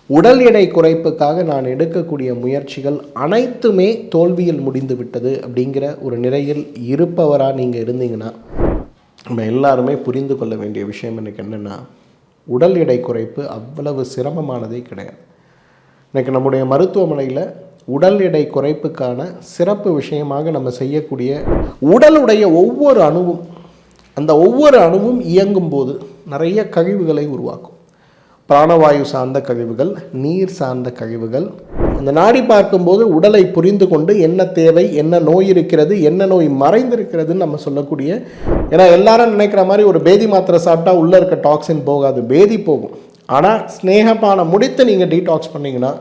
உடல் எடை குறைப்புக்காக நான் எடுக்கக்கூடிய முயற்சிகள் அனைத்துமே தோல்வியில் முடிந்து விட்டது அப்படிங்கிற ஒரு நிலையில் இருப்பவராக நீங்கள் இருந்தீங்கன்னா, நம்ம எல்லாருமே புரிந்து கொள்ள வேண்டிய விஷயம் எனக்கு என்னென்னா, உடல் எடை குறைப்பு அவ்வளவு சிரமமானதே கிடையாது. இன்றைக்கி நம்முடைய மருத்துவமனையில் உடல் எடை குறைப்புக்கான சிறப்பு விஷயமாக நம்ம செய்யக்கூடிய உடலுடைய ஒவ்வொரு அணுவும், அந்த ஒவ்வொரு அணுவும் இயங்கும் போது நிறைய கழிவுகளை உருவாக்கும். பிராணவாயு சார்ந்த கழிவுகள், நீர் சார்ந்த கழிவுகள். அந்த நாடி பார்க்கும்போது உடலை புரிந்து கொண்டு என்ன தேவை, என்ன நோய் இருக்கிறது, என்ன நோய் மறைந்திருக்கிறதுன்னு நம்ம சொல்லக்கூடிய, ஏன்னா எல்லாரும் நினைக்கிற மாதிரி ஒரு பேதி மாத்திரை சாப்பிட்டா உள்ளே இருக்க டாக்ஸின் போகாது, பேதி போகும். ஆனால் ஸ்னேகபானம் முடித்து நீங்கள் டீடாக்ஸ் பண்ணிங்கன்னா,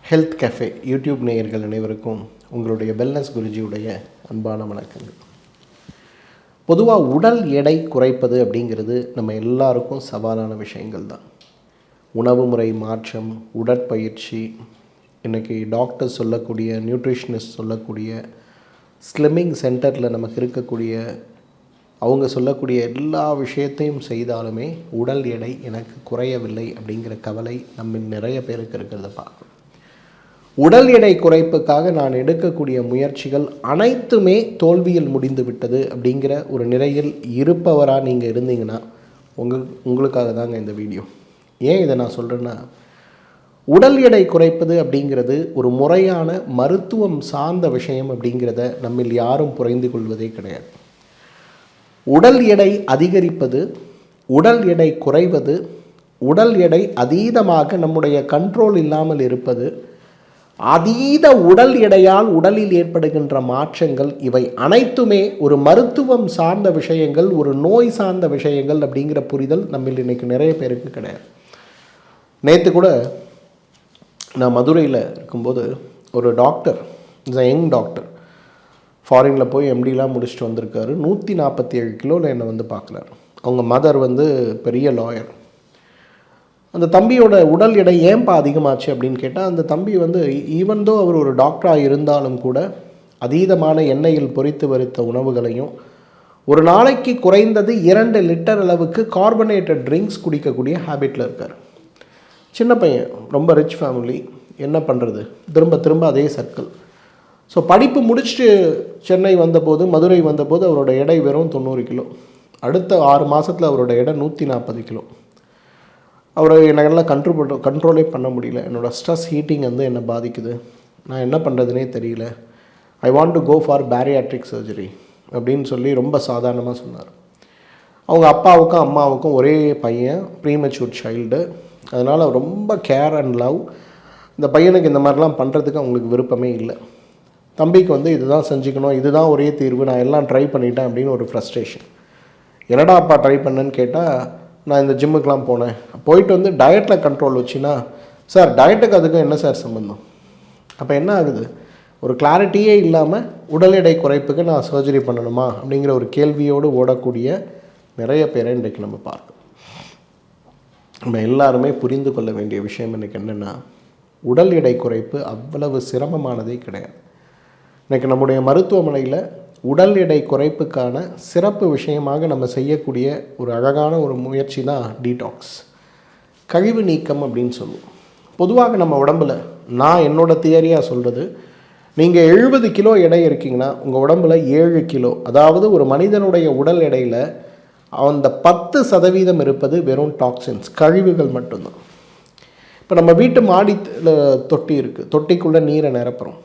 ஹெல்த் கேஃபே யூடியூப் நேயர்கள் அனைவருக்கும் உங்களுடைய வெல்னஸ் குருஜியுடைய அன்பான வணக்கங்கள். பொதுவாக உடல் எடை குறைப்பது அப்படிங்கிறது நம்ம எல்லாருக்கும் சவாலான விஷயங்கள் தான். உணவு முறை மாற்றம், உடற்பயிற்சி, இன்றைக்கி டாக்டர்ஸ் சொல்லக்கூடிய, நியூட்ரிஷனிஸ்ட் சொல்லக்கூடிய, ஸ்லிம்மிங் சென்டரில் நமக்கு இருக்கக்கூடிய அவங்க சொல்லக்கூடிய எல்லா விஷயத்தையும் செய்தாலுமே உடல் எடை எனக்கு குறையவில்லை அப்படிங்கிற கவலை நம்ம நிறைய பேருக்கு இருக்கிறத பார்க்கணும். உடல் எடை குறைப்புக்காக நான் எடுக்கக்கூடிய முயற்சிகள் அனைத்துமே தோல்வியில் முடிந்து விட்டது அப்படிங்கிற ஒரு நிலையில் இருப்பவராக நீங்கள் இருந்தீங்கன்னா, உங்களுக்காக தாங்க இந்த வீடியோ. ஏன் இதை நான் சொல்கிறேன்னா, உடல் எடை குறைப்பது அப்படிங்கிறது ஒரு முறையான மருத்துவம் சார்ந்த விஷயம் அப்படிங்கிறத நம்மில் யாரும் புரிந்து கொள்வதே கிடையாது. உடல் எடை அதிகரிப்பது, உடல் எடை குறைவது, உடல் எடை அதீதமாக நம்முடைய கண்ட்ரோல் இல்லாமல் இருப்பது, அதீத உடல் எடையால் உடலில் ஏற்படுகின்ற மாற்றங்கள், இவை அனைத்துமே ஒரு மருத்துவம் சார்ந்த விஷயங்கள், ஒரு நோய் சார்ந்த விஷயங்கள் அப்படிங்கிற புரிதல் நம்ம இன்றைக்கி நிறைய பேருக்கு கிடையாது. நேற்று கூட நான் மதுரையில் இருக்கும்போது ஒரு டாக்டர், யங் டாக்டர், ஃபாரினில் போய் எம்டிலாம் முடிச்சுட்டு வந்திருக்காரு. 147 கிலோவில் என்னை வந்து பார்க்குறாரு. அவங்க மதர் வந்து பெரிய லாயர். அந்த தம்பியோட உடல் எடை ஏன்பா அதிகமாச்சு அப்படின்னு கேட்டால், அந்த தம்பி வந்து ஈவன்தோ அவர் ஒரு டாக்டராக இருந்தாலும் கூட அதீதமான எண்ணெயில் பொரித்து வறுத்த உணவுகளையும், ஒரு நாளைக்கு குறைந்தது 2 லிட்டர் அளவுக்கு கார்பனேட்டட் ட்ரிங்க்ஸ் குடிக்கக்கூடிய ஹேபிட்டில் இருக்கார். சின்ன பையன், ரொம்ப ரிச் ஃபேமிலி, என்ன பண்ணுறது, திரும்ப திரும்ப அதே சர்க்கிள். ஸோ படிப்பு முடிச்சுட்டு சென்னை வந்தபோது, மதுரை வந்தபோது அவரோட எடை வெறும் 90 கிலோ. அடுத்த 6 மாதத்தில் அவரோட எடை 140 கிலோ. அவரை என்னால் கண்ட்ரோலே பண்ண முடியல. என்னோடய ஸ்ட்ரெஸ் ஹீட்டிங் வந்து என்னை பாதிக்குது, நான் என்ன பண்ணுறதுனே தெரியல, I want to go for bariatric surgery அப்படின்னு சொல்லி ரொம்ப சாதாரணமாக சொன்னார். அவங்க அப்பாவுக்கும் அம்மாவுக்கும் ஒரே பையன், ப்ரீமெச்சூர் சைல்டு. அதனால் ரொம்ப கேர் அண்ட் லவ். இந்த பையனுக்கு இந்த மாதிரிலாம் பண்ணுறதுக்கு அவங்களுக்கு விருப்பமே இல்லை. தம்பிக்கு வந்து இதுதான் செஞ்சுக்கணும், இதுதான் ஒரே தீர்வு, நான் எல்லாம் ட்ரை பண்ணிட்டேன் அப்படின்னு ஒரு ஃப்ரஸ்ட்ரேஷன். என்னடா அப்பா ட்ரை பண்ணேன்னு கேட்டால், நான் இந்த ஜிம்முக்கெலாம் போனேன், போயிட்டு வந்து டயட்டில் கண்ட்ரோல் வச்சுன்னா, சார் டயட்டுக்கு அதுக்கும் என்ன சார் சம்பந்தம்? அப்போ என்ன ஆகுது, ஒரு கிளாரிட்டியே இல்லாமல் உடல் எடை குறைப்புக்கு நான் சர்ஜரி பண்ணணுமா அப்படிங்கிற ஒரு கேள்வியோடு ஓடக்கூடிய நிறைய பேரை இன்றைக்கு நம்ம பார்க்கணும். நம்ம எல்லாருமே புரிந்து கொள்ள வேண்டிய விஷயம் எனக்கு என்னென்னா, உடல் எடை குறைப்பு அவ்வளவு சிரமமானதே கிடையாது. இன்றைக்கி நம்முடைய மருத்துவமனையில் உடல் எடை குறைப்புக்கான சிறப்பு விஷயமாக நம்ம செய்யக்கூடிய ஒரு அழகான ஒரு முயற்சி தான் டீடாக்ஸ், கழிவு நீக்கம் அப்படின்னு சொல்லுவோம். பொதுவாக நம்ம உடம்பில், நான் என்னோட தியரியாக சொல்கிறது, நீங்கள் 70 கிலோ எடை இருக்கீங்கன்னா உங்கள் உடம்பில் 7 கிலோ, அதாவது ஒரு மனிதனுடைய உடல் எடையில் அந்த 10% இருப்பது வெறும் டாக்ஸின்ஸ், கழிவுகள் மட்டும்தான். இப்போ நம்ம வீட்டு மாடி தொட்டி இருக்குது, தொட்டிக்குள்ளே நீரை நிரப்புகிறோம்.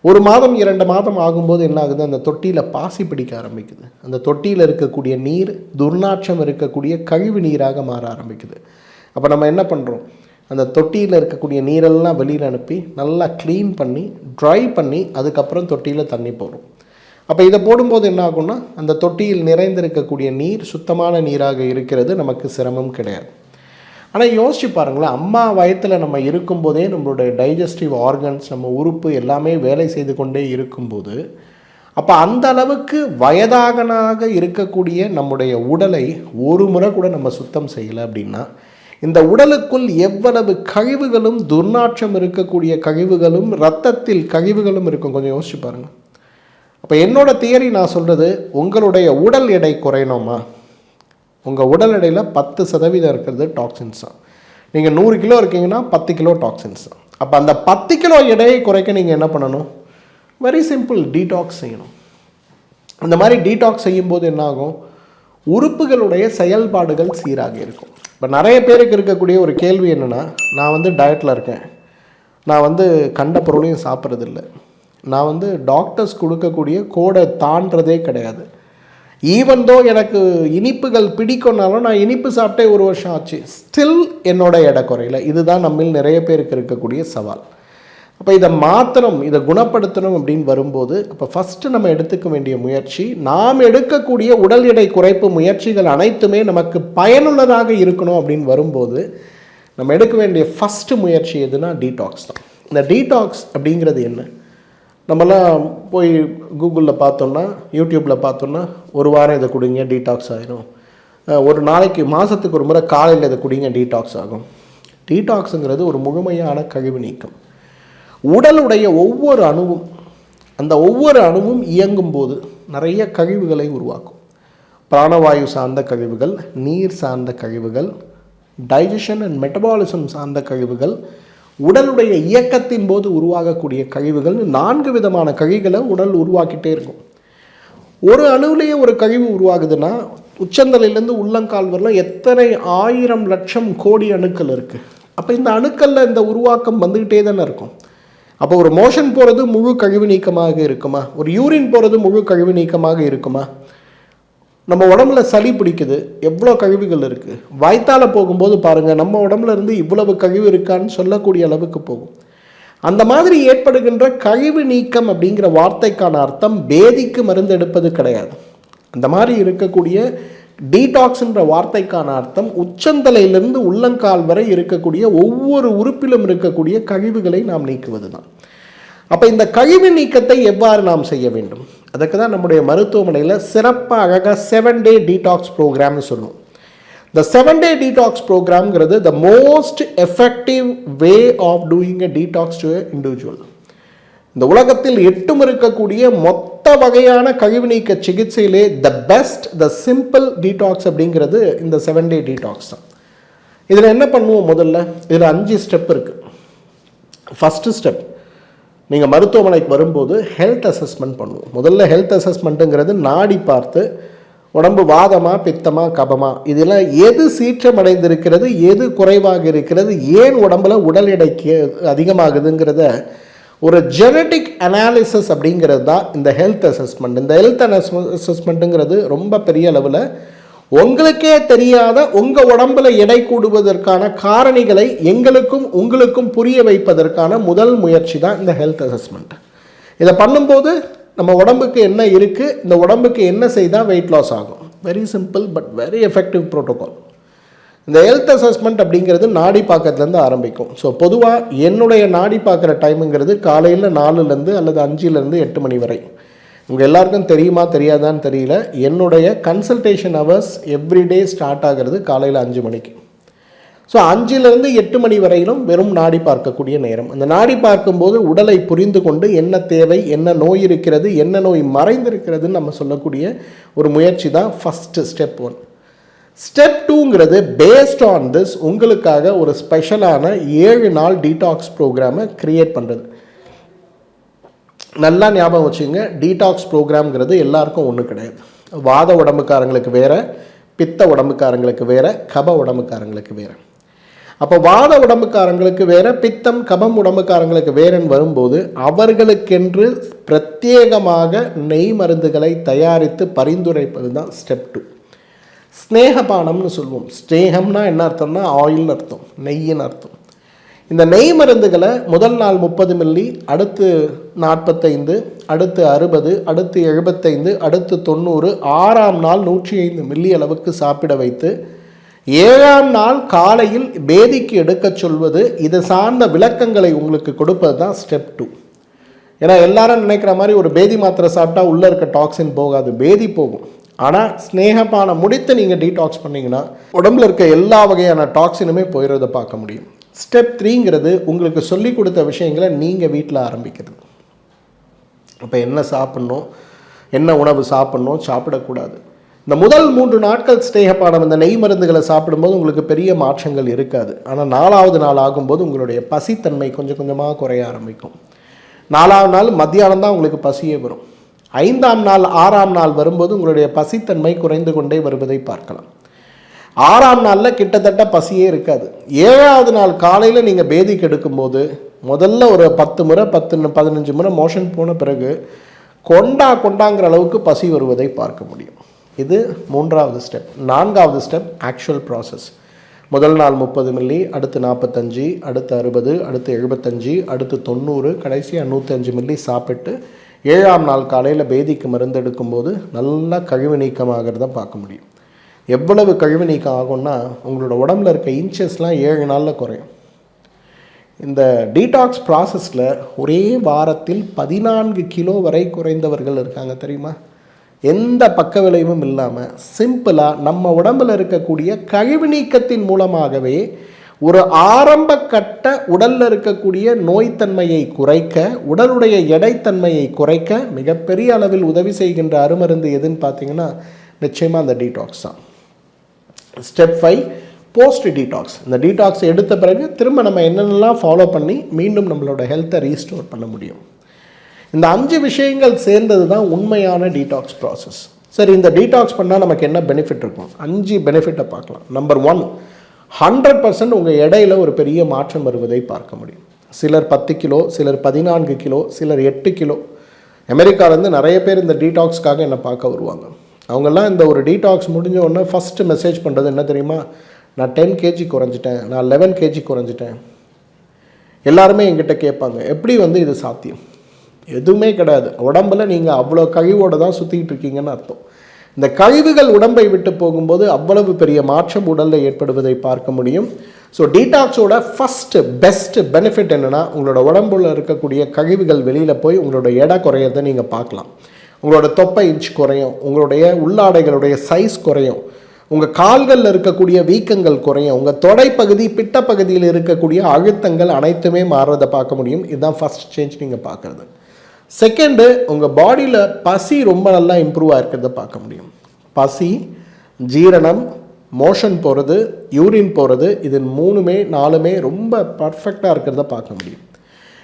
1 மாதம் 2 மாதம் ஆகும்போது என்ன ஆகுது, அந்த தொட்டியில் பாசி பிடிக்க ஆரம்பிக்குது. அந்த தொட்டியில் இருக்கக்கூடிய நீர் துர்நாற்றம் இருக்கக்கூடிய கழிவு நீராக மாற ஆரம்பிக்குது. அப்போ நம்ம என்ன பண்ணுறோம், அந்த தொட்டியில் இருக்கக்கூடிய நீரெல்லாம் வெளியில் அனுப்பி நல்லா க்ளீன் பண்ணி ட்ரை பண்ணி அதுக்கப்புறம் தொட்டியில் தண்ணி போடுறோம். அப்போ இதை போடும்போது என்ன ஆகும்னா, அந்த தொட்டியில் நிறைந்திருக்கக்கூடிய நீர் சுத்தமான நீராக இருக்கிறது, நமக்கு சிரமம் கிடையாது. ஆனால் யோசிச்சு பாருங்களேன், அம்மா வயத்தில் நம்ம இருக்கும்போதே நம்மளுடைய டைஜஸ்டிவ் ஆர்கன்ஸ், நம்ம உறுப்பு எல்லாமே வேலை செய்து கொண்டே இருக்கும்போது, அப்போ அந்த அளவுக்கு வயதாகனாக இருக்கக்கூடிய நம்முடைய உடலை ஒரு முறை கூட நம்ம சுத்தம் செய்யலை அப்படின்னா, இந்த உடலுக்குள் எவ்வளவு கழிவுகளும், துர்நாற்றம் இருக்கக்கூடிய கழிவுகளும், இரத்தத்தில் கழிவுகளும் இருக்கும். கொஞ்சம் யோசிச்சு பாருங்கள். அப்போ என்னோட தியரி நான் சொல்கிறது, உங்களுடைய உடல் எடை குறையணுமா, உங்கள் உடல் எடையில் 10% இருக்கிறது டாக்ஸின்ஸ் தான். நீங்கள் 100 கிலோ இருக்கீங்கன்னா 10 கிலோ டாக்ஸின்ஸ் தான். அப்போ அந்த 10 கிலோ எடையை குறைக்க நீங்கள் என்ன பண்ணணும்? வெரி சிம்பிள், டீடாக்ஸ் செய்யணும். இந்த மாதிரி டீடாக்ஸ் செய்யும்போது என்னாகும்? உறுப்புகளுடைய செயல்பாடுகள் சீராக இருக்கும். இப்போ நிறைய பேருக்கு இருக்கக்கூடிய ஒரு கேள்வி என்னென்னா, நான் டயட்டில் இருக்கேன், நான் கண்ட பொருளையும் சாப்பிட்றதில்ல, நான் டாக்டர்ஸ் கொடுக்கக்கூடிய கோடை தாண்டதே கிடையாது, ஈவன் தோ எனக்கு இனிப்புகள் பிடிக்கும்னாலும் நான் இனிப்பு சாப்பிட்டே 1 வருஷம் ஆச்சு, ஸ்டில் என்னோட எடை குறையில. இதுதான் நம்மில் நிறைய பேருக்கு இருக்கக்கூடிய சவால். அப்போ இதை மாற்றணும், இதை குணப்படுத்தணும் அப்படின்னு வரும்போது, அப்போ ஃபஸ்ட்டு நம்ம எடுத்துக்க வேண்டிய முயற்சி, நாம் எடுக்கக்கூடிய உடல் எடை குறைப்பு முயற்சிகள் அனைத்துமே நமக்கு பயனுள்ளதாக இருக்கணும் அப்படின்னு வரும்போது நம்ம எடுக்க வேண்டிய ஃபஸ்ட்டு முயற்சி எதுனா டீடாக்ஸ் தான். இந்த டீடாக்ஸ் அப்படிங்கிறது என்ன? நம்மலாம் போய் கூகுளில் பார்த்தோன்னா, யூடியூப்பில் பார்த்தோன்னா, 1 வாரம் இதை குடிங்க டீடாக்ஸ் ஆகிடும், ஒரு நாளைக்கு மாதத்துக்கு ஒரு முறை காலையில் இதை குடிங்க டீடாக்ஸ் ஆகும். டீடாக்ஸுங்கிறது ஒரு முழுமையான கழிவு நீக்கம். உடலுடைய ஒவ்வொரு அணுவும், அந்த ஒவ்வொரு அணுவும் இயங்கும் போது நிறைய கழிவுகளை உருவாக்கும். பிராணவாயு சார்ந்த கழிவுகள், நீர் சார்ந்த கழிவுகள், டைஜஷன் அண்ட் மெட்டபாலிசம் சார்ந்த கழிவுகள், உடலுடைய இயக்கத்தின் போது உருவாகக்கூடிய கழிவுகள், 4 விதமான கழிவுகளை உடல் உருவாக்கிட்டே இருக்கும். ஒரு அணுவிலேயே ஒரு கழிவு உருவாகுதுன்னா உச்சந்தலையிலேருந்து உள்ளங்கால் வரலாம் எத்தனை 1000 லட்சம் கோடி அணுக்கள் இருக்குது. அப்போ இந்த அணுக்களில் இந்த உருவாக்கம் வந்துக்கிட்டே தானே இருக்கும். அப்போ ஒரு மோஷன் போகிறது முழு கழிவு நீக்கமாக இருக்குமா? ஒரு யூரின் போகிறது முழு கழிவு நீக்கமாக இருக்குமா? நம்ம உடம்புல சளி பிடிக்குது, எவ்வளோ கழிவுகள் இருக்குது. வாய்த்தால போகும்போது பாருங்கள், நம்ம உடம்புல இருந்து இவ்வளவு கழிவு இருக்கான்னு சொல்லக்கூடிய அளவுக்கு போகும். அந்த மாதிரி ஏற்படுகின்ற கழிவு நீக்கம் அப்படிங்கிற வார்த்தைக்கான அர்த்தம் பேதிக்கு மருந்து எடுப்பது கிடையாது. அந்த மாதிரி இருக்கக்கூடிய டீடாக்ஸ்ன்ற வார்த்தைக்கான அர்த்தம் உச்சந்தலையிலிருந்து உள்ளங்கால் வரை இருக்கக்கூடிய ஒவ்வொரு உறுப்பிலும் இருக்கக்கூடிய கழிவுகளை நாம் நீக்குவது தான். அப்போ இந்த கழிவு நீக்கத்தை எவ்வாறு நாம் செய்ய வேண்டும்? அதுக்கு தான் நம்முடைய மருத்துவமனையில் சிறப்பாக அழகாக 7 day டீடாக்ஸ் ப்ரோக்ராம்னு சொல்லுவோம். இந்த 7 day டீடாக்ஸ் ப்ரோக்ராம்ங்கிறது the most effective way of doing a detox to a individual. இந்த உலகத்தில் எட்டும் இருக்கக்கூடிய மொத்த வகையான கழிவு நீக்க சிகிச்சையிலே the best, the simple detox அப்படிங்கிறது இந்த 7 day டீடாக்ஸ் தான். இதில் என்ன பண்ணுவோம்? முதல்ல இதில் 5 ஸ்டெப் இருக்குது. ஃபஸ்ட்டு ஸ்டெப், நீங்கள் மருத்துவமனைக்கு வரும்போது ஹெல்த் அசஸ்மெண்ட் பண்ணுவோம். முதல்ல ஹெல்த் அசஸ்மெண்ட்டுங்கிறது நாடி பார்த்து உடம்பு வாதமா பித்தமா கபமா இதெல்லாம் எது சீற்றமடைந்திருக்கிறது, எது குறைவாக இருக்கிறது, ஏன் உடம்புல உடல் எடைக்கு அதிகமாகுதுங்கிறத ஒரு ஜெனட்டிக் அனாலிசிஸ் அப்படிங்கிறது தான் இந்த ஹெல்த் அசஸ்மெண்ட். இந்த ஹெல்த் அசஸ்மெண்ட்டுங்கிறது ரொம்ப பெரிய அளவில் உங்களுக்கே தெரியாத உங்கள் உடம்பில் எடை கூடுவதற்கான காரணிகளை எங்களுக்கும் உங்களுக்கும் புரிய வைப்பதற்கான முதல் முயற்சி தான் இந்த ஹெல்த் அசஸ்மெண்ட். இதை பண்ணும்போது நம்ம உடம்புக்கு என்ன இருக்குது, இந்த உடம்புக்கு என்ன செய்தால் வெயிட் லாஸ் ஆகும், very simple but very effective protocol. இந்த ஹெல்த் அசஸ்மெண்ட் அப்படிங்கிறது நாடி பார்க்கறதுலேருந்து ஆரம்பிக்கும். ஸோ பொதுவாக என்னுடைய நாடி பார்க்குற டைமுங்கிறது காலையில் 4லேருந்து அல்லது 5லேருந்து 8 மணி வரை. உங்கள் எல்லாருக்கும் தெரியுமா தெரியாதான்னு தெரியல, என்னுடைய கன்சல்டேஷன் ஹவர்ஸ் எவ்ரிடே ஸ்டார்ட் ஆகிறது காலையில் 5 மணிக்கு. ஸோ 5லேருந்து 8 மணி வரையிலும் வெறும் நாடி பார்க்கக்கூடிய நேரம். அந்த நாடி பார்க்கும்போது உடலை புரிந்து கொண்டு என்ன தேவை, என்ன நோய் இருக்கிறது, என்ன நோய் மறைந்திருக்கிறதுன்னு நம்ம சொல்லக்கூடிய ஒரு முயற்சி தான் ஃபஸ்ட்டு ஸ்டெப் 1. ஸ்டெப் 2ங்கிறது பேஸ்ட் ஆன் திஸ் உங்களுக்காக ஒரு ஸ்பெஷலான 7 நாள் டீடாக்ஸ் ப்ரோக்ராமை க்ரியேட் பண்ணுறது. நல்லா ஞாபகம் வச்சுங்க, டீடாக்ஸ் ப்ரோக்ராம்ங்கிறது எல்லாருக்கும் ஒன்றும் கிடையாது. வாத உடம்புக்காரங்களுக்கு வேறு, பித்த உடம்புக்காரங்களுக்கு வேறு, கப உடம்புக்காரங்களுக்கு வேறு. அப்போ வாத உடம்புக்காரங்களுக்கு வேறு, பித்தம் கபம் உடம்புக்காரங்களுக்கு வேறுன்னு வரும்போது அவர்களுக்கென்று பிரத்யேகமாக நெய் மருந்துகளை தயாரித்து பரிந்துரைப்பது தான் ஸ்டெப் 2. ஸ்னேகபானம்னு சொல்லுவோம். ஸ்னேகம்னா என்ன அர்த்தம்னா ஆயில்னு அர்த்தம், நெய்யின்னு அர்த்தம். இந்த நெய் மருந்துகளை முதல் நாள் 30 மில்லி, அடுத்து 45, அடுத்து 60, அடுத்து 75, அடுத்து 90, 6ஆம் நாள் 105 மில்லி அளவுக்கு சாப்பிட வைத்து 7ஆம் நாள் காலையில் பேதிக்கு எடுக்க சொல்வது, இது சார்ந்த விளக்கங்களை உங்களுக்கு கொடுப்பது தான் ஸ்டெப் 2. ஏன்னா எல்லாரும் நினைக்கிற மாதிரி ஒரு பேதி மாத்திரை சாப்பிட்டா உள்ளே இருக்க டாக்ஸின் போகாது, பேதி போகும். ஆனால் ஸ்னேகபானம் முடித்து நீங்கள் டீடாக்ஸ் பண்ணிங்கன்னா உடம்புல இருக்க எல்லா வகையான டாக்ஸினுமே போயிடுறதை பார்க்க முடியும். ஸ்டெப் 3ங்கிறது உங்களுக்கு சொல்லி கொடுத்த விஷயங்களை நீங்கள் வீட்டில் ஆரம்பிக்கிறது. அப்போ என்ன சாப்பிட்ணும், என்ன உணவு சாப்பிட்ணும், சாப்பிடக்கூடாது, இந்த முதல் 3 நாட்கள் ஸ்நேகபானம் இந்த நெய் மருந்துகளை சாப்பிடும்போது உங்களுக்கு பெரிய மாற்றங்கள் இருக்காது. ஆனால் 4வது நாள் ஆகும்போது உங்களுடைய பசித்தன்மை கொஞ்சம் கொஞ்சமாக குறைய ஆரம்பிக்கும். 4வது நாள் மத்தியானம் தான் உங்களுக்கு பசியே வரும். 5ஆம் நாள் 6ஆம் நாள் வரும்போது உங்களுடைய பசித்தன்மை குறைந்து கொண்டே வருவதை பார்க்கலாம். 6ஆம் நாளில் கிட்டத்தட்ட பசியே இருக்காது. 7வது நாள் காலையில் நீங்கள் பேதிக்கு எடுக்கும்போது முதல்ல ஒரு 10 முறை 15 முறை மோஷன் போன பிறகு கொண்டாங்கிற அளவுக்கு பசி வருவதை பார்க்க முடியும். இது 3வது ஸ்டெப். 4வது ஸ்டெப் ஆக்சுவல் ப்ராசஸ். முதல் நாள் 30 மில்லி, அடுத்து 45, அடுத்து 60, அடுத்து 75, அடுத்து 90, கடைசியாக 105 மில்லி சாப்பிட்டு 7ஆம் நாள் காலையில் பேதிக்கு மருந்து எடுக்கும்போது நல்லா கழிவு நீக்கமாகிறத பார்க்க முடியும். எவ்வளவு கழிவு நீக்கம் ஆகும்னா உங்களோட உடம்புல இருக்க இன்ச்சஸ்லாம் 7 நாளில் குறையும். இந்த டீடாக்ஸ் ப்ராசஸில் ஒரே வாரத்தில் 14 கிலோ வரை குறைந்தவர்கள் இருக்காங்க தெரியுமா? எந்த பக்க விளைவும் இல்லாமல் சிம்பிளாக நம்ம உடம்பில் இருக்கக்கூடிய கழிவு நீக்கத்தின் மூலமாகவே ஒரு ஆரம்ப கட்ட உடலில் இருக்கக்கூடிய நோய்த்தன்மையை குறைக்க, உடலுடைய எடைத்தன்மையை குறைக்க மிகப்பெரிய அளவில் உதவி செய்கின்ற அருமருந்து எதுன்னு பார்த்தீங்கன்னா நிச்சயமாக அந்த டீடாக்ஸ் தான். Step 5 post detox. இந்த டீடாக்ஸ் எடுத்த பிறகு திரும்ப நம்ம என்னென்னலாம் ஃபாலோ பண்ணி மீண்டும் நம்மளோட ஹெல்த்தை ரீஸ்டோர் பண்ண முடியும். இந்த 5 விஷயங்கள் சேர்ந்தது தான் உண்மையான டீடாக்ஸ் ப்ராசஸ். சரி, இந்த டீடாக்ஸ் பண்ணால் நமக்கு என்ன பெனிஃபிட் இருக்கும்? 5 பெனிஃபிட்டை பார்க்கலாம். நம்பர் 1, 100% உங்கள் எடையில் ஒரு பெரிய மாற்றம் வருவதை பார்க்க முடியும். சிலர் 10 கிலோ, சிலர் 14 கிலோ, சிலர் 8 கிலோ. அமெரிக்காவிலேருந்து நிறைய பேர் இந்த டீடாக்ஸ்க்காக என்னை பார்க்க வருவாங்க. அவங்கெல்லாம் இந்த ஒரு டீடாக்ஸ் முடிஞ்ச உடனே ஃபஸ்ட்டு மெசேஜ் பண்ணுறது என்ன தெரியுமா? நான் 10 கேஜி குறைஞ்சிட்டேன், நான் 11 கேஜி குறைஞ்சிட்டேன். எல்லாருமே என்கிட்ட கேட்பாங்க, எப்படி இது சாத்தியம்? எதுவுமே கிடையாது. உடம்பில் நீங்கள் அவ்வளோ கழிவோடு தான் சுற்றிக்கிட்டு இருக்கீங்கன்னு அர்த்தம். இந்த கழிவுகள் உடம்பை விட்டு போகும்போது அவ்வளவு பெரிய மாற்றம் உடலில் ஏற்படுவதை பார்க்க முடியும். ஸோ டீடாக்ஸோட ஃபஸ்ட்டு பெஸ்ட்டு பெனிஃபிட் என்னென்னா, உங்களோட உடம்புல இருக்கக்கூடிய கழிவுகள் வெளியில் போய் உங்களோட எடை குறையிறதை நீங்கள் பார்க்கலாம். உங்களோட தொப்பை இன்ச் குறையும், உங்களுடைய உள்ளாடைகளுடைய சைஸ் குறையும், உங்கள் கால்களில் இருக்கக்கூடிய வீக்கங்கள் குறையும், உங்கள் தொடைப்பகுதி பிட்டப்பகுதியில் இருக்கக்கூடிய அழுத்தங்கள் அனைத்துமே மாறுறதை பார்க்க முடியும். இதுதான் ஃபஸ்ட் சேஞ்ச் நீங்கள் பார்க்குறது. செகண்டு, உங்கள் பாடியில் பசி ரொம்ப நல்லா இம்ப்ரூவ் ஆகிருக்கிறத பார்க்க முடியும். பசி, ஜீரணம், மோஷன் போகிறது, யூரின் போகிறது, இது 4மே ரொம்ப பர்ஃபெக்டாக இருக்கிறத பார்க்க முடியும்.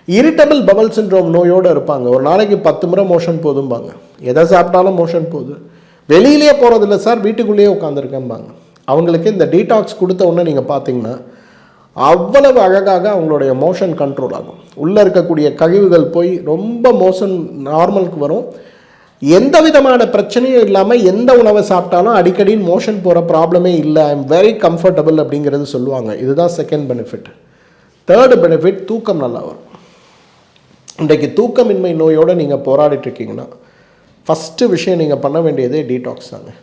இரிட்டபிள் பவல் சிண்ட்ரோம் நோயோடு இருப்பாங்க. ஒரு நாளைக்கு 10 முறை மோஷன் போதும்பாங்க. எதை சாப்பிட்டாலும் மோஷன் போகுது, வெளியிலே போகிறதில்ல சார், வீட்டுக்குள்ளேயே உட்காந்துருக்கேன்பாங்க. அவங்களுக்கு இந்த டீடாக்ஸ் கொடுத்த உடனே நீங்கள் பார்த்தீங்கன்னா அவ்வளவு அழகாக அவங்களுடைய மோஷன் கண்ட்ரோல் ஆகும். உள்ளே இருக்கக்கூடிய கழிவுகள் போய் ரொம்ப மோஷன் நார்மலுக்கு வரும். எந்த விதமான பிரச்சனையும் இல்லாமல் எந்த உணவை சாப்பிட்டாலும் அடிக்கடி மோஷன் போகிற ப்ராப்ளமே இல்லை, ஐ எம் வெரி கம்ஃபர்டபுள் அப்படிங்கிறது சொல்லுவாங்க. இதுதான் செகண்ட் பெனிஃபிட். தேர்டு பெனிஃபிட், தூக்கம் நல்லா வரும். இன்றைக்கு தூக்கமின்மை நோயோடு நீங்கள் போராடிட்டு இருக்கீங்கன்னா ஃபஸ்ட்டு விஷயம் நீங்கள் பண்ண வேண்டியதே டீடாக்ஸ் தாங்க.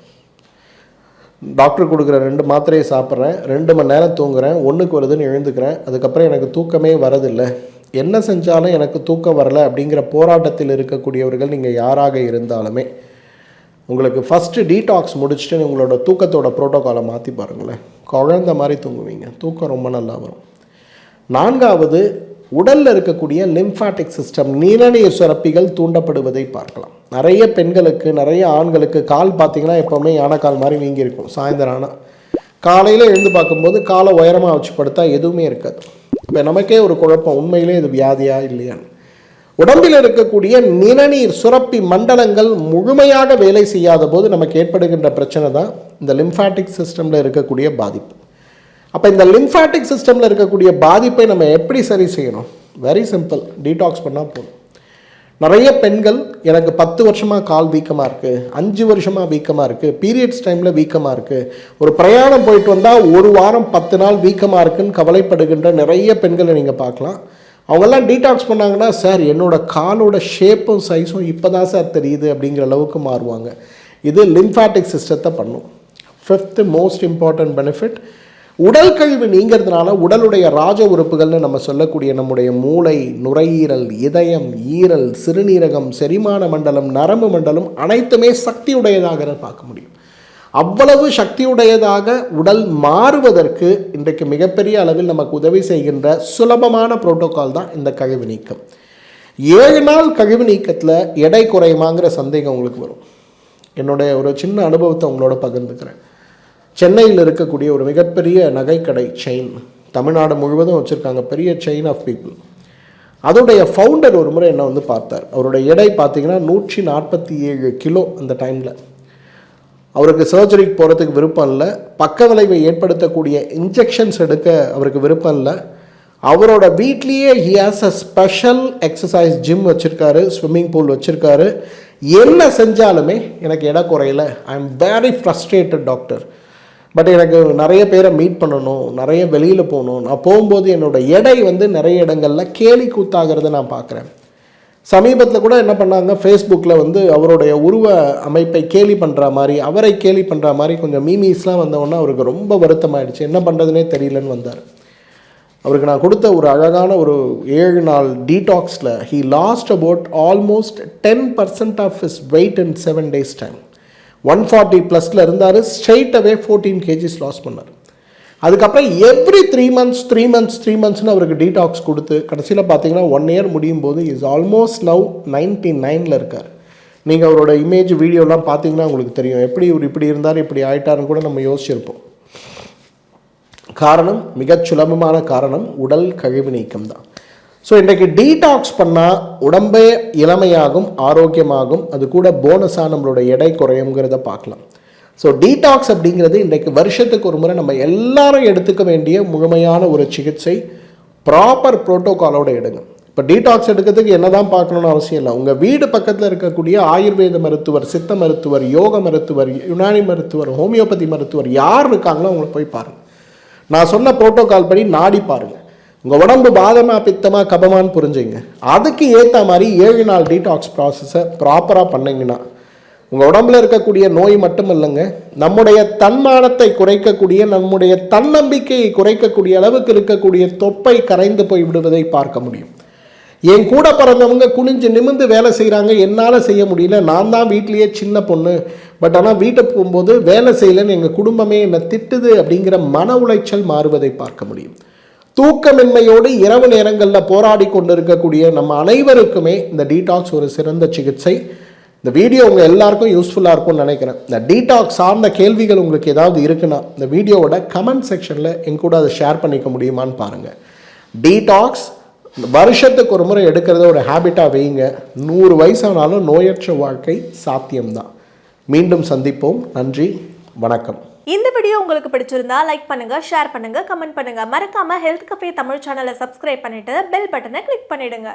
டாக்டர் கொடுக்குற 2 மாத்திரையை சாப்பிட்றேன், 2 மணி நேரம் தூங்குறேன், 1க்கு வருதுன்னு எழுந்துக்கிறேன், அதுக்கப்புறம் எனக்கு தூக்கமே வரதில்லை, என்ன செஞ்சாலும் எனக்கு தூக்கம் வரலை அப்படிங்கிற போராட்டத்தில் இருக்கக்கூடியவர்கள் நீங்கள் யாராக இருந்தாலுமே உங்களுக்கு ஃபஸ்ட்டு டீடாக்ஸ் முடிச்சுட்டு உங்களோட தூக்கத்தோட ப்ரோட்டோக்காலை மாற்றி பாருங்களேன். குழந்த மாதிரி தூங்குவீங்க, தூக்கம் ரொம்ப நல்லா வரும். 4வது, உடலில் இருக்கக்கூடிய லிம்ஃபாட்டிக் சிஸ்டம், நீரிழிவு சுரப்பிகள் தூண்டப்படுவதை பார்க்கலாம். நிறைய பெண்களுக்கு, நிறைய ஆண்களுக்கு கால் பார்த்தீங்கன்னா எப்போவுமே யானைக்கால் மாதிரி வீங்கியிருக்கும். சாயந்தரம் ஆனால் காலையில் எழுந்து பார்க்கும்போது காலை உயரமாக வச்சு படுத்தா எதுவுமே இருக்காது. இப்போ நமக்கே ஒரு குழப்பம், உண்மையிலே இது வியாதியா இல்லையான்னு. உடம்பில் இருக்கக்கூடிய நிணநீர் சுரப்பி மண்டலங்கள் முழுமையாக வேலை செய்யாத போது நமக்கு ஏற்படுகின்ற பிரச்சனை தான் இந்த லிம்ஃபாட்டிக் சிஸ்டமில் இருக்கக்கூடிய பாதிப்பு. அப்போ இந்த லிம்ஃபாட்டிக் சிஸ்டமில் இருக்கக்கூடிய பாதிப்பை நம்ம எப்படி சரி செய்யணும்? வெரி சிம்பிள், டீடாக்ஸ் பண்ணால் போதும். நிறைய பெண்கள் எனக்கு 10 வருஷமாக கால் வீக்கமாக இருக்குது, 5 வருஷமாக வீக்கமாக இருக்குது, பீரியட்ஸ் டைமில் வீக்கமாக இருக்குது, ஒரு பிரயாணம் போயிட்டு வந்தால் 1 வாரம் 10 நாள் வீக்கமாக இருக்குதுன்னு கவலைப்படுகின்ற நிறைய பெண்களை நீங்கள் பார்க்கலாம். அவங்கெல்லாம் டீடாக்ஸ் பண்ணாங்கன்னா, சார் என்னோட காலோட ஷேப்பும் சைஸும் இப்போ தான் சார் தெரியுது அப்படிங்கிற அளவுக்கு மாறுவாங்க. இது லிம்ஃபாட்டிக் சிஸ்டத்தை பண்ணும். 5th மோஸ்ட் இம்பார்ட்டன்ட் பெனிஃபிட், உடல் கழிவு நீங்கிறதுனால உடலுடைய ராஜ உறுப்புகள்னு நம்ம சொல்லக்கூடிய நம்முடைய மூளை, நுரையீரல், இதயம், ஈரல், சிறுநீரகம், செரிமான மண்டலம், நரம்பு மண்டலம் அனைத்துமே சக்தியுடையதாக பார்க்க முடியும். அவ்வளவு சக்தியுடையதாக உடல் மாறுவதற்கு இன்றைக்கு மிகப்பெரிய அளவில் நமக்கு உதவி செய்கின்ற சுலபமான புரோட்டோகால் தான் இந்த கழிவு நீக்கம். 7 நாள் கழிவு நீக்கத்தில் எடை குறையுமாங்கிற சந்தேகம் உங்களுக்கு வரும். என்னுடைய ஒரு சின்ன அனுபவத்தை உங்களோட பகிர்ந்துக்கிறேன். சென்னையில் இருக்கக்கூடிய ஒரு மிகப்பெரிய நகைக்கடை செயின், தமிழ்நாடு முழுவதும் வச்சுருக்காங்க, பெரிய செயின் ஆஃப் பீப்புள். அதோடைய ஃபவுண்டர் ஒரு முறை என்ன வந்து பார்த்தார். அவருடைய எடை பார்த்தீங்கன்னா 147 கிலோ அந்த டைமில். அவருக்கு சர்ஜரிக்கு போகிறதுக்கு விருப்பம் இல்லை, பக்க விளைவை ஏற்படுத்தக்கூடிய இன்ஜெக்ஷன்ஸ் எடுக்க அவருக்கு விருப்பம் இல்லை. அவரோட வீட்லேயே he has a special exercise gym வச்சுருக்காரு, ஸ்விம்மிங் பூல் வச்சுருக்காரு. என்ன செஞ்சாலுமே எனக்கு எடை குறையல, I am very frustrated doctor, but எனக்கு நிறைய பேரை மீட் பண்ணணும், நிறைய வெளியில் போகணும், நான் போகும்போது என்னோடய எடை வந்து நிறைய இடங்களில் கேலி கூத்தாகிறத நான் பார்க்குறேன். சமீபத்தில் கூட என்ன பண்ணாங்க, ஃபேஸ்புக்கில் வந்து அவருடைய உருவ அமைப்பை கேலி பண்ணுற மாதிரி, அவரை கேலி பண்ணுற மாதிரி கொஞ்சம் மீமீஸ்லாம் வந்தவொன்னே அவருக்கு ரொம்ப வருத்தமாயிடுச்சு. என்ன பண்ணுறதுனே தெரியலன்னு வந்தார். அவருக்கு நான் கொடுத்த ஒரு அழகான ஒரு 7 நாள் டீடாக்ஸில் he lost about almost 10% of his weight in 7 days time. 140+ இருந்தார், ஸ்ட்ரெயிட் அவே 14 kgs லாஸ் பண்ணார். அதுக்கப்புறம் எவ்ரி 3 months அவருக்கு டீடாக்ஸ் கொடுத்து கடைசியில் பார்த்தீங்கன்னா 1 year முடியும் போது இஸ் ஆல்மோஸ்ட் நவ் 99 இருக்கார். நீங்கள் அவரோட இமேஜ் வீடியோலாம் பார்த்தீங்கன்னா உங்களுக்கு தெரியும், எப்படி இவர் இப்படி இருந்தார் இப்படி ஆயிட்டாருன்னு கூட நம்ம யோசிச்சிருப்போம். காரணம் மிகச் சுலபமான காரணம், உடல் கழிவு நீக்கம் தான். ஸோ இன்றைக்கு டீடாக்ஸ் பண்ணால் உடம்பே இளமையாகும், ஆரோக்கியமாகும், அது கூட போனஸாக நம்மளோட எடை குறையுங்கிறத பார்க்கலாம். ஸோ டீடாக்ஸ் அப்படிங்கிறது இன்றைக்கு வருஷத்துக்கு ஒரு முறை நம்ம எல்லாரும் எடுத்துக்க வேண்டிய முழுமையான ஒரு சிகிச்சை. ப்ராப்பர் ப்ரோட்டோகாலோடு எடுங்க. இப்போ டீடாக்ஸ் எடுக்கிறதுக்கு என்ன தான் பார்க்கணுன்னு அவசியம் இல்லை. உங்கள் வீடு பக்கத்தில் இருக்கக்கூடிய ஆயுர்வேத மருத்துவர், சித்த மருத்துவர், யோக மருத்துவர், யுனானி மருத்துவர், ஹோமியோபதி மருத்துவர் யார் இருக்காங்களோ அவங்கள போய் பாருங்கள். நான் சொன்ன ப்ரோட்டோகால் படி நாடி பாருங்கள். உங்கள் உடம்பு பாதமாக பித்தமாக கபமானு புரிஞ்சுங்க. அதுக்கு ஏற்ற மாதிரி 7 நாள் டீடாக்ஸ் ப்ராசஸை ப்ராப்பராக பண்ணிங்கன்னா உங்கள் உடம்புல இருக்கக்கூடிய நோய் மட்டும் இல்லைங்க, நம்முடைய தன்மானத்தை குறைக்கக்கூடிய, நம்முடைய தன்னம்பிக்கையை குறைக்கக்கூடிய அளவுக்கு இருக்கக்கூடிய தொப்பை கரைந்து போய் விடுவதை பார்க்க முடியும். என் கூட பிறந்தவங்க குனிஞ்சு நிமிந்து வேலை செய்கிறாங்க, என்னால் செய்ய முடியல, நான் தான் வீட்லேயே சின்ன பொண்ணு, பட் ஆனால் வீட்டுக்கு போகும்போது வேலை செய்யலைன்னு எங்கள் குடும்பமே என்னை திட்டுது அப்படிங்கிற மன உளைச்சல் மாறுவதை பார்க்க முடியும். தூக்கமின்மையோடு இரவு நேரங்களில் போராடி கொண்டு இருக்கக்கூடிய நம்ம அனைவருக்குமே இந்த டீடாக்ஸ் ஒரு சிறந்த சிகிச்சை. இந்த வீடியோ உங்கள் எல்லாருக்கும் யூஸ்ஃபுல்லாக இருக்கும்னு நினைக்கிறேன். இந்த டீடாக்ஸ் சார்ந்த கேள்விகள் உங்களுக்கு ஏதாவது இருக்குன்னா இந்த வீடியோவோட கமெண்ட் செக்ஷனில் என் கூட அதை ஷேர் பண்ணிக்க முடியுமான்னு பாருங்கள். டீடாக்ஸ் வருஷத்துக்கு ஒரு முறை எடுக்கிறத ஒரு ஹேபிட்டாக வைங்க. 100 வயசானாலும் நோயற்ற வாழ்க்கை சாத்தியம்தான். மீண்டும் சந்திப்போம். நன்றி, வணக்கம். இந்த வீடியோ உங்களுக்கு பிடிச்சிருந்தா லைக் பண்ணுங்க, ஷேர் பண்ணுங்க, கமெண்ட் பண்ணுங்க. மறக்காம ஹெல்த் கஃபே தமிழ் சேனலை சப்ஸ்கிரைப் பண்ணிட்டு பெல் பட்டனை கிளிக் பண்ணிடுங்க.